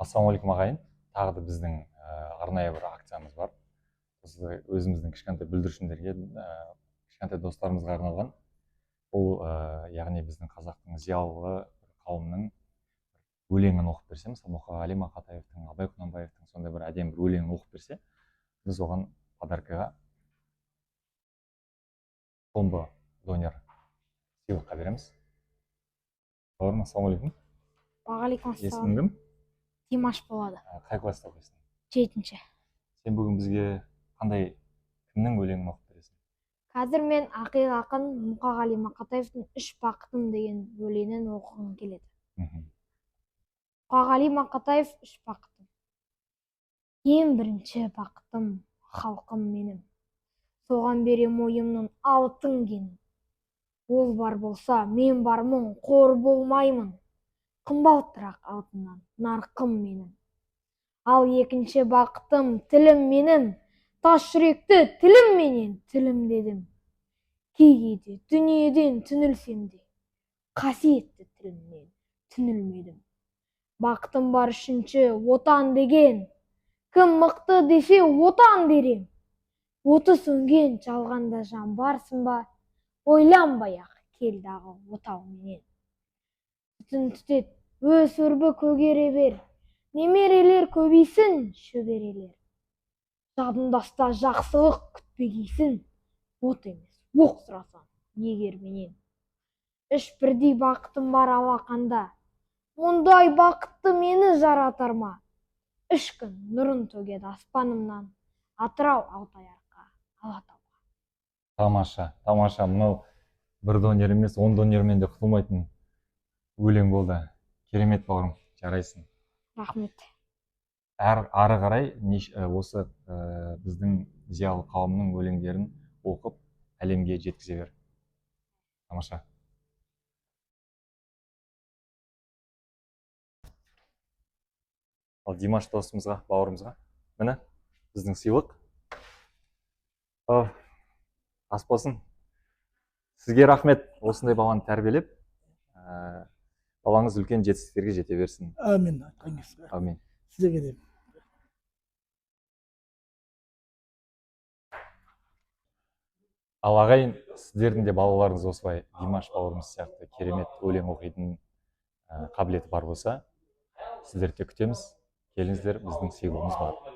Ассалаумағалейкум ағайын. Тағы да біздің арнайы бір акциямыз бар. Өзіміздің кішкентай бүлдіршіндерге, кішкентай достарымызға арналған. Бұл яғни біздің қазақтың зиялы қауымның өлеңін оқып берсе, мысалы Мұқағали Мақатаевтың, Абай Құнанбаевтың сондай бір әдемі бір өлеңін оқып берсе, біз оған подаркаға томбо донер сыйлыққа береміз. Бауырым, ассалаумағалейкум. Уағалейкум Есімің ассалам. кім? Димаш болады. Қай класста оқисың? 7-ші. Сен бүгін бізге кімнің өлеңін оқып бересің? Қазір мен ақиық ақын Мұқағали Мақатаевтың «Үш бақытым» деген өлеңін оқығым келеді. Мұқағали Мақатаев «Үш бақытым». Ең бірінші бақытым халқым менің. Соған берем ойымның алтын кенін. Ол бар болса, мен бармын, қор болмаймын. Қымбатырақ алтыннан нарқым менің. Ал екінші бақытым тілім менің. Тас жүректі тілім менен тілім дедім. Кейде дүниеден түнілсем де, қасиетті тілімнен түнілмедім. Бақытым бар үшінші отан деген. Кім мықты десе отан дерем. Оты сөнген жалғанда жан барсың ба? Ойланбай-ақ кел дағы отау менен. Түтін түтет, өз өрбі көгере бер. Немерелер көбейсін, шөберелер. Жадындаста жақсылық күтпегейсін. От емес, оқ сұрасан, егер менен. Үш бірдей бақытым бар алақанда. Ондай бақытты мені жаратар ма? Үш күн нұрын төгеді аспанымнан. Атырау Алтайарқа, Алатауға. Тамаша, тамаша. Мынау бір донер емес, 10 донермен де құтылмайтын өлең болды. Керемет бауырым, жарайсың. Рахмет. Ары қарай осы біздің зиялы қауымның өлеңдерін оқып, әлемге жеткізе бер. Тамаша. Ал Димаш досымызға, бауырымызға, міне біздің сыйлық. Аспасын. Сізге рахмет, осындай баланы тәрбиелеп, балаңыз үлкен жетістіктерге жете берсін. Амин. Амин. Сізге де. Ал ағайын, сіздердің де балаларыңыз осылай Димаш бауырымыз сияқты керемет өлең оқитын қабілеті бар болса, сіздерді күтеміз. Келіңіздер, біздің сыйлығымыз бар.